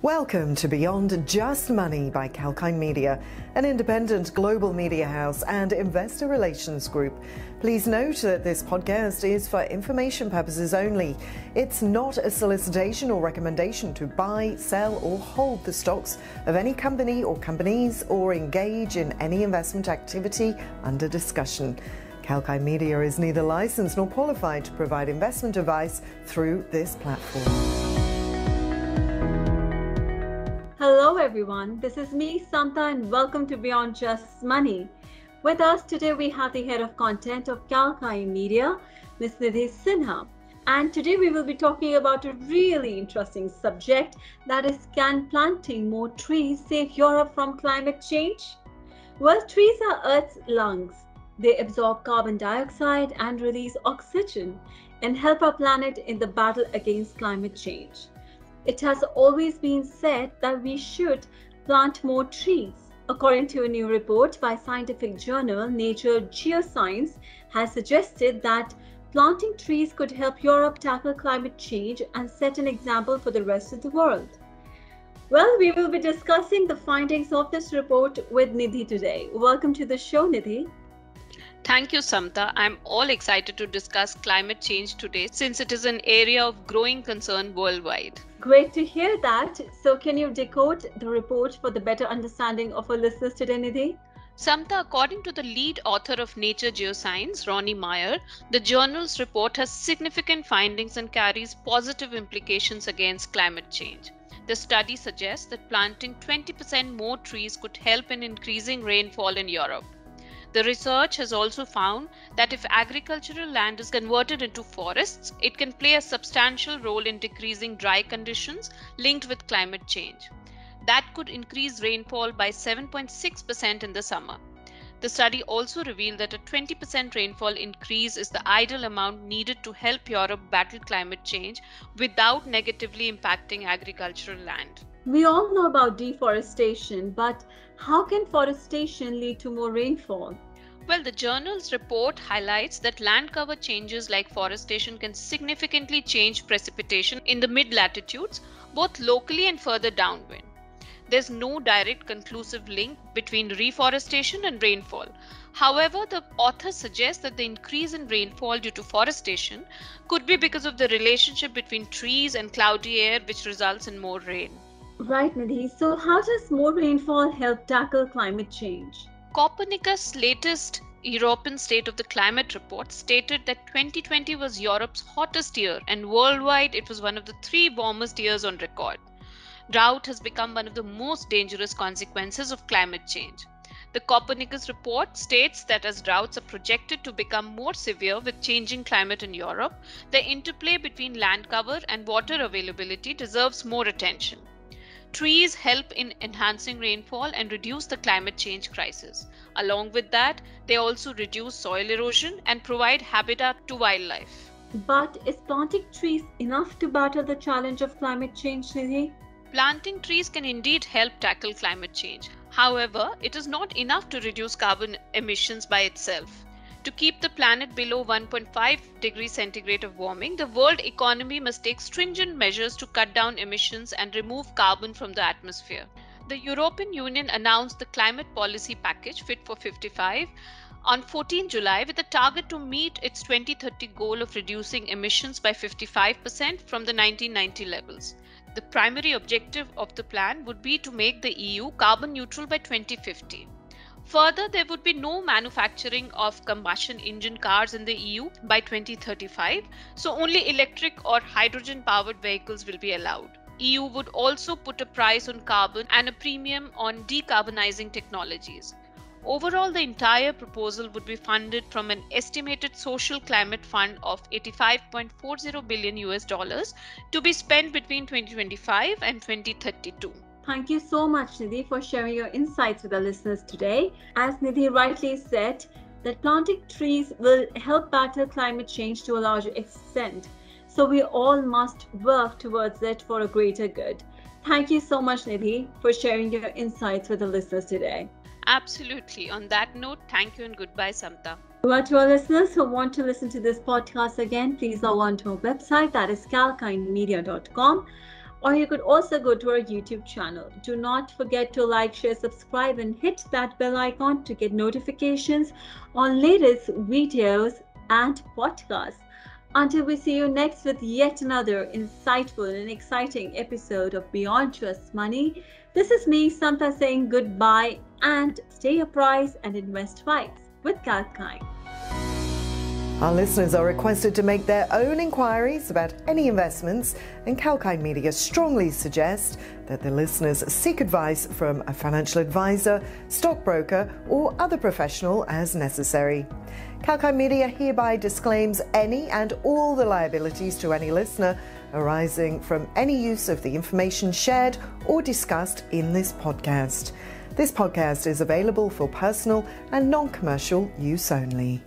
Welcome to Beyond Just Money by Kalkinemedia, an independent global media house and investor relations group. Please note that this podcast is for information purposes only. It's not a solicitation or recommendation to buy, sell, or hold the stocks of any company or companies or engage in any investment activity under discussion. Kalkinemedia is neither licensed nor qualified to provide investment advice through this platform. Hello everyone, this is me Samta and welcome to Beyond Just Money. With us today we have the head of content of Kalkinemedia, Ms. Nidhi Sinha. And today we will be talking about a really interesting subject, that is, can planting more trees save Europe from climate change? Well, trees are Earth's lungs. They absorb carbon dioxide and release oxygen and help our planet in the battle against climate change. It has always been said that we should plant more trees. According to a new report by scientific journal Nature Geoscience has suggested that planting trees could help Europe tackle climate change and set an example for the rest of the world. Well, we will be discussing the findings of this report with Nidhi today. Welcome to the show, Nidhi. Thank you, Samta. I'm all excited to discuss climate change today since it is an area of growing concern worldwide. Great to hear that. So can you decode the report for the better understanding of our listeners today, Nidhi? Samta, according to the lead author of Nature Geoscience, Ronnie Meyer, the journal's report has significant findings and carries positive implications against climate change. The study suggests that planting 20% more trees could help in increasing rainfall in Europe. The research has also found that if agricultural land is converted into forests, it can play a substantial role in decreasing dry conditions linked with climate change. That could increase rainfall by 7.6% in the summer. The study also revealed that a 20% rainfall increase is the ideal amount needed to help Europe battle climate change without negatively impacting agricultural land. We all know about deforestation, but how can forestation lead to more rainfall? Well, the journal's report highlights that land cover changes like forestation can significantly change precipitation in the mid-latitudes, both locally and further downwind. There's no direct conclusive link between reforestation and rainfall. However, the author suggests that the increase in rainfall due to forestation could be because of the relationship between trees and cloudy air, which results in more rain. Right, Nidhi. So how does more rainfall help tackle climate change? Copernicus' latest European State of the Climate report stated that 2020 was Europe's hottest year and worldwide it was one of the 3 warmest years on record. Drought has become one of the most dangerous consequences of climate change. The Copernicus report states that as droughts are projected to become more severe with changing climate in Europe, the interplay between land cover and water availability deserves more attention. Trees help in enhancing rainfall and reduce the climate change crisis. Along with that, they also reduce soil erosion and provide habitat to wildlife. But is planting trees enough to battle the challenge of climate change, Nidhi? Planting trees can indeed help tackle climate change. However, it is not enough to reduce carbon emissions by itself. To keep the planet below 1.5 degrees centigrade of warming, the world economy must take stringent measures to cut down emissions and remove carbon from the atmosphere. The European Union announced the climate policy package Fit for 55 on 14 July with a target to meet its 2030 goal of reducing emissions by 55% from the 1990 levels. The primary objective of the plan would be to make the EU carbon neutral by 2050. Further, there would be no manufacturing of combustion engine cars in the EU by 2035, so only electric or hydrogen-powered vehicles will be allowed. EU would also put a price on carbon and a premium on decarbonizing technologies. Overall, the entire proposal would be funded from an estimated social climate fund of $85.40 billion to be spent between 2025 and 2032. Thank you so much, Nidhi, for sharing your insights with our listeners today. As Nidhi rightly said, that planting trees will help battle climate change to a larger extent. So we all must work towards it for a greater good. Thank you so much, Nidhi, for sharing your insights with the listeners today. Absolutely. On that note, thank you and goodbye, Samta. Well, to our listeners who want to listen to this podcast again, please log on to our website, that is kalkinemedia.com. or you could also go to our YouTube channel. Do not forget to like, share, subscribe, and hit that bell icon to get notifications on latest videos and podcasts. Until we see you next with yet another insightful and exciting episode of Beyond Just Money, this is me, Samta, saying goodbye and stay apprised and invest wise with Kalkine. Our listeners are requested to make their own inquiries about any investments, and Kalkine Media strongly suggest that the listeners seek advice from a financial advisor, stockbroker, or other professional as necessary. Kalkine Media hereby disclaims any and all the liabilities to any listener arising from any use of the information shared or discussed in this podcast. This podcast is available for personal and non-commercial use only.